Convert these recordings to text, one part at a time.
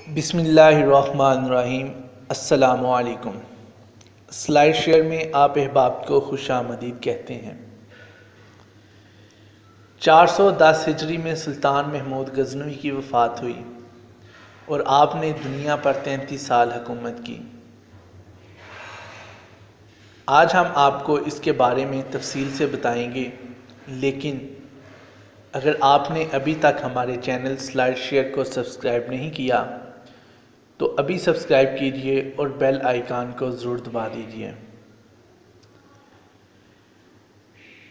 بسم اللہ الرحمن الرحیم۔ السلام علیکم۔ سلائیڈ شیئر میں آپ احباب کو خوش آمدید کہتے ہیں۔ 410 ہجری میں سلطان محمود غزنوی کی وفات ہوئی اور آپ نے دنیا پر 33 سال حکومت کی۔ آج ہم آپ کو اس کے بارے میں تفصیل سے بتائیں گے، لیکن اگر آپ نے ابھی تک ہمارے چینل سلائیڈ شیئر کو سبسکرائب نہیں کیا تو ابھی سبسکرائب کیجئے اور بیل آئیکن کو ضرور دبا دیجئے۔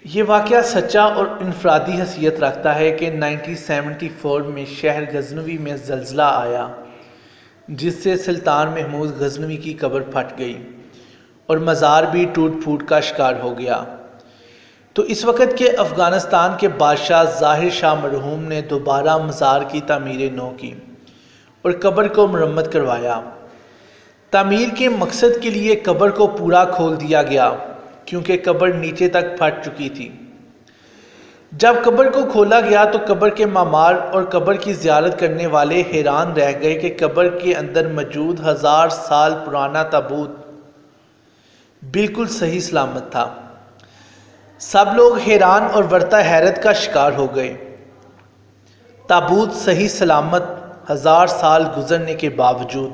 یہ واقعہ سچا اور انفرادی حیثیت رکھتا ہے کہ 1974 میں شہر غزنوی میں زلزلہ آیا، جس سے سلطان محمود غزنوی کی قبر پھٹ گئی اور مزار بھی ٹوٹ پھوٹ کا شکار ہو گیا۔ تو اس وقت کے افغانستان کے بادشاہ ظاہر شاہ مرحوم نے دوبارہ مزار کی تعمیر نو کی اور قبر کو مرمت کروایا۔ تعمیر کے مقصد کے لیے قبر کو پورا کھول دیا گیا، کیونکہ قبر نیچے تک پھٹ چکی تھی۔ جب قبر کو کھولا گیا تو قبر کے معمار اور قبر کی زیارت کرنے والے حیران رہ گئے کہ قبر کے اندر موجود 1000 سال پرانا تابوت بالکل صحیح سلامت تھا۔ سب لوگ حیران اور ورطہ حیرت کا شکار ہو گئے۔ تابوت صحیح سلامت 1000 سال گزرنے کے باوجود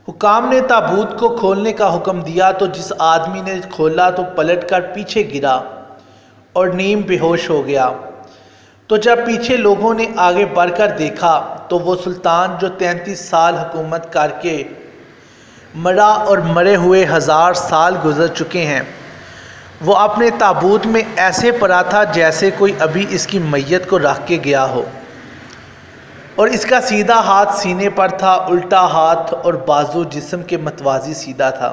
حکام نے تابوت کو کھولنے کا حکم دیا تو جس آدمی نے کھولا تو پلٹ کر پیچھے گرا اور نیم بے ہوش ہو گیا۔ تو جب پیچھے لوگوں نے آگے بڑھ کر دیکھا تو وہ سلطان جو 33 سال حکومت کر کے مرا اور مرے ہوئے 1000 سال گزر چکے ہیں، وہ اپنے تابوت میں ایسے پڑا تھا جیسے کوئی ابھی اس کی میت کو رکھ کے گیا ہو، اور اس کا سیدھا ہاتھ سینے پر تھا، الٹا ہاتھ اور بازو جسم کے متوازی سیدھا تھا،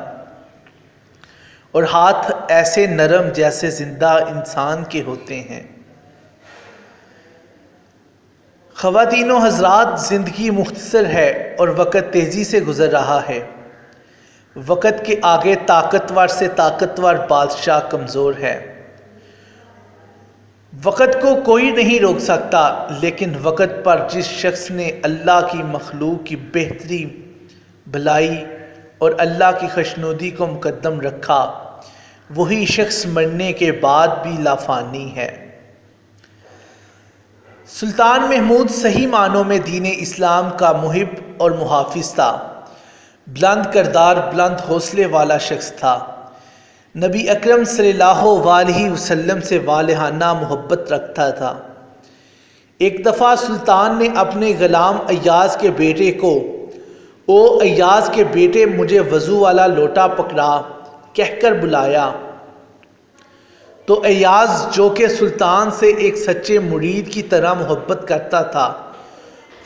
اور ہاتھ ایسے نرم جیسے زندہ انسان کے ہوتے ہیں۔ خواتین و حضرات، زندگی مختصر ہے اور وقت تیزی سے گزر رہا ہے۔ وقت کے آگے طاقتور سے طاقتور بادشاہ کمزور ہے۔ وقت کو کوئی نہیں روک سکتا، لیکن وقت پر جس شخص نے اللہ کی مخلوق کی بہتری، بھلائی اور اللہ کی خوشنودی کو مقدم رکھا، وہی شخص مرنے کے بعد بھی لافانی ہے۔ سلطان محمود صحیح معنوں میں دین اسلام کا محب اور محافظ تھا، بلند کردار، بلند حوصلے والا شخص تھا، نبی اکرم صلی اللہ علیہ وسلم سے والہانہ محبت رکھتا تھا۔ ایک دفعہ سلطان نے اپنے غلام ایاز کے بیٹے کو، او ایاز کے بیٹے مجھے وضو والا لوٹا پکڑا کہہ کر بلایا، تو ایاز جو کہ سلطان سے ایک سچے مرید کی طرح محبت کرتا تھا،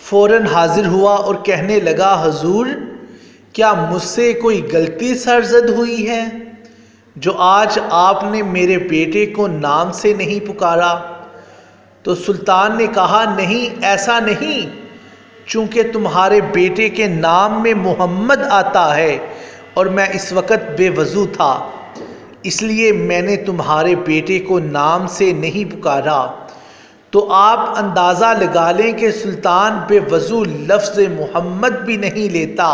فوراً حاضر ہوا اور کہنے لگا، حضور کیا مجھ سے کوئی غلطی سرزد ہوئی ہے جو آج آپ نے میرے بیٹے کو نام سے نہیں پکارا؟ تو سلطان نے کہا، نہیں، ایسا نہیں، چونکہ تمہارے بیٹے کے نام میں محمد آتا ہے اور میں اس وقت بے وضو تھا، اس لیے میں نے تمہارے بیٹے کو نام سے نہیں پکارا۔ تو آپ اندازہ لگا لیں کہ سلطان بے وضو لفظ محمد بھی نہیں لیتا،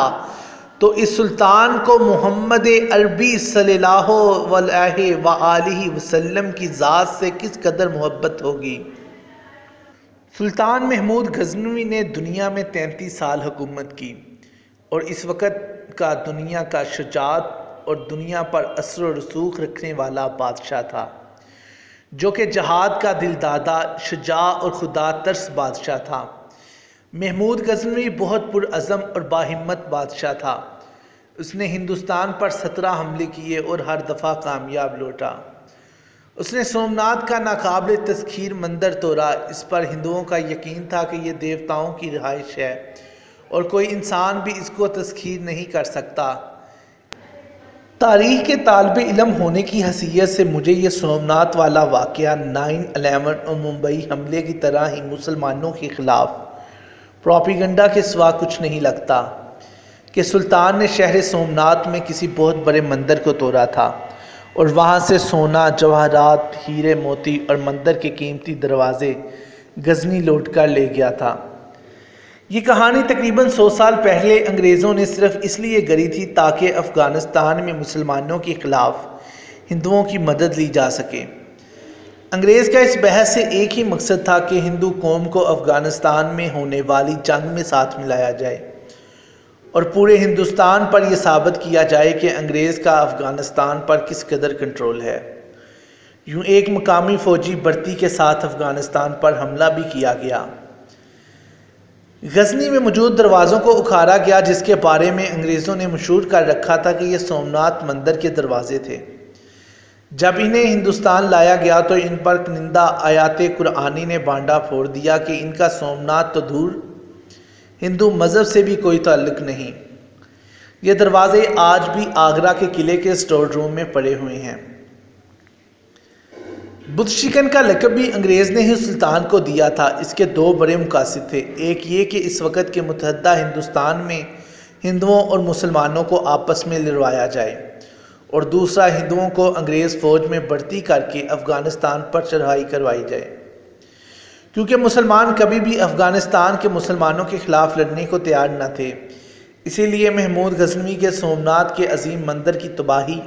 تو اس سلطان کو محمد عربی صلی اللہ علیہ وآلہ وسلم کی ذات سے کس قدر محبت ہوگی۔ سلطان محمود غزنوی نے دنیا میں 33 سال حکومت کی اور اس وقت کا دنیا کا شجاعت اور دنیا پر اثر و رسوخ رکھنے والا بادشاہ تھا، جو کہ جہاد کا دل دادا، شجاع اور خدا ترس بادشاہ تھا۔ محمود غزنوی بہت پرعزم اور باہمت بادشاہ تھا۔ اس نے ہندوستان پر 17 حملے کیے اور ہر دفعہ کامیاب لوٹا۔ اس نے سومناتھ کا ناقابل تسخیر مندر توڑا۔ اس پر ہندوؤں کا یقین تھا کہ یہ دیوتاؤں کی رہائش ہے اور کوئی انسان بھی اس کو تسخیر نہیں کر سکتا۔ تاریخ کے طالب علم ہونے کی حیثیت سے مجھے یہ سومناتھ والا واقعہ 9/11 اور ممبئی حملے کی طرح ہی مسلمانوں کے خلاف پروپیگنڈا کے سوا کچھ نہیں لگتا کہ سلطان نے شہر سومناتھ میں کسی بہت بڑے مندر کو توڑا تھا اور وہاں سے سونا، جواہرات، ہیرے موتی اور مندر کے قیمتی دروازے غزنی لوٹ کر لے گیا تھا۔ یہ کہانی تقریباً 100 سال پہلے انگریزوں نے صرف اس لیے گڑھی تھی تاکہ افغانستان میں مسلمانوں کے خلاف ہندوؤں کی مدد لی جا سکے۔ انگریز کا اس بحث سے ایک ہی مقصد تھا کہ ہندو قوم کو افغانستان میں ہونے والی جنگ میں ساتھ ملایا جائے اور پورے ہندوستان پر یہ ثابت کیا جائے کہ انگریز کا افغانستان پر کس قدر کنٹرول ہے۔ یوں ایک مقامی فوجی بھرتی کے ساتھ افغانستان پر حملہ بھی کیا گیا۔ غزنی میں موجود دروازوں کو اکھاڑا گیا، جس کے بارے میں انگریزوں نے مشہور کر رکھا تھا کہ یہ سومناتھ مندر کے دروازے تھے۔ جب انہیں ہندوستان لایا گیا تو ان پر کنندہ آیات قرآنی نے بانڈا پھوڑ دیا کہ ان کا سومناتھ تو دور، ہندو مذہب سے بھی کوئی تعلق نہیں۔ یہ دروازے آج بھی آگرہ کے قلعے کے اسٹور روم میں پڑے ہوئے ہیں۔ بت شکن کا لقب بھی انگریز نے ہی سلطان کو دیا تھا۔ اس کے دو بڑے مقاصد تھے، ایک یہ کہ اس وقت کے متحدہ ہندوستان میں ہندوؤں اور مسلمانوں کو آپس میں لڑوایا جائے، اور دوسرا ہندوؤں کو انگریز فوج میں بھرتی کر کے افغانستان پر چڑھائی کروائی جائے، کیونکہ مسلمان کبھی بھی افغانستان کے مسلمانوں کے خلاف لڑنے کو تیار نہ تھے۔ اسی لیے محمود غزنوی کے سومناتھ کے عظیم مندر کی تباہی،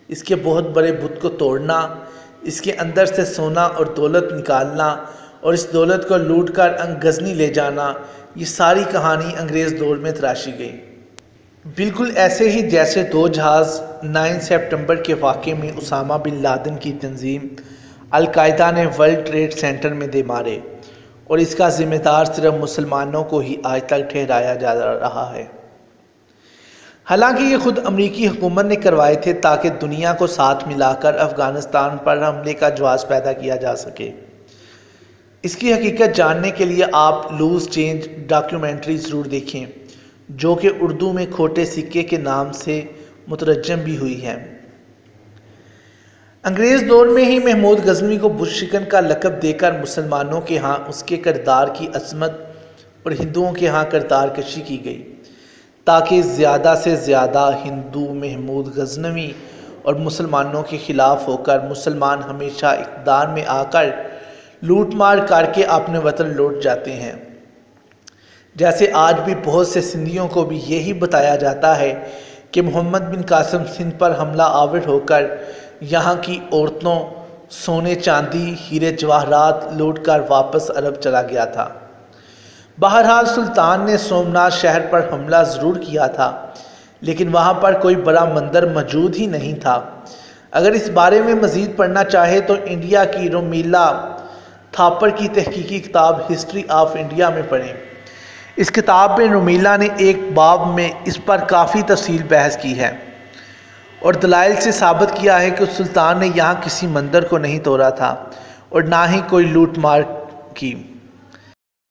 اس کے بہت بڑے بت کو توڑنا، اس کے اندر سے سونا اور دولت نکالنا اور اس دولت کو لوٹ کر غزنی لے جانا، یہ ساری کہانی انگریز دور میں تراشی گئی۔ بالکل ایسے ہی جیسے 2 جہاز 9 سپتمبر کے واقعے میں اسامہ بن لادن کی تنظیم القاعدہ نے ورلڈ ٹریڈ سینٹر میں دے مارے، اور اس کا ذمہ دار صرف مسلمانوں کو ہی آج تک ٹھہرایا جا رہا ہے۔ حالانکہ یہ خود امریکی حکومت نے کروائے تھے تاکہ دنیا کو ساتھ ملا کر افغانستان پر حملے کا جواز پیدا کیا جا سکے۔ اس کی حقیقت جاننے کے لیے آپ لوز چینج ڈاکیومنٹری ضرور دیکھیں، جو کہ اردو میں کھوٹے سکے کے نام سے مترجم بھی ہوئی ہے۔ انگریز دور میں ہی محمود غزنوی کو بت شکن کا لقب دے کر مسلمانوں کے ہاں اس کے کردار کی عظمت اور ہندوؤں کے ہاں کردار کشی کی گئی، تاکہ زیادہ سے زیادہ ہندو محمود غزنوی اور مسلمانوں کے خلاف ہو کر مسلمان ہمیشہ اقتدار میں آ کر لوٹ مار کر کے اپنے وطن لوٹ جاتے ہیں۔ جیسے آج بھی بہت سے سندھیوں کو بھی یہی بتایا جاتا ہے کہ محمد بن قاسم سندھ پر حملہ آور ہو کر یہاں کی عورتوں، سونے چاندی، ہیرے جواہرات لوٹ کر واپس عرب چلا گیا تھا۔ بہرحال سلطان نے سومناتھ شہر پر حملہ ضرور کیا تھا، لیکن وہاں پر کوئی بڑا مندر موجود ہی نہیں تھا۔ اگر اس بارے میں مزید پڑھنا چاہے تو انڈیا کی رومیلا تھاپر کی تحقیقی کتاب ہسٹری آف انڈیا میں پڑھیں۔ اس کتاب میں رومیلا نے ایک باب میں اس پر کافی تفصیل بحث کی ہے اور دلائل سے ثابت کیا ہے کہ سلطان نے یہاں کسی مندر کو نہیں توڑا تھا اور نہ ہی کوئی لوٹ مار کی۔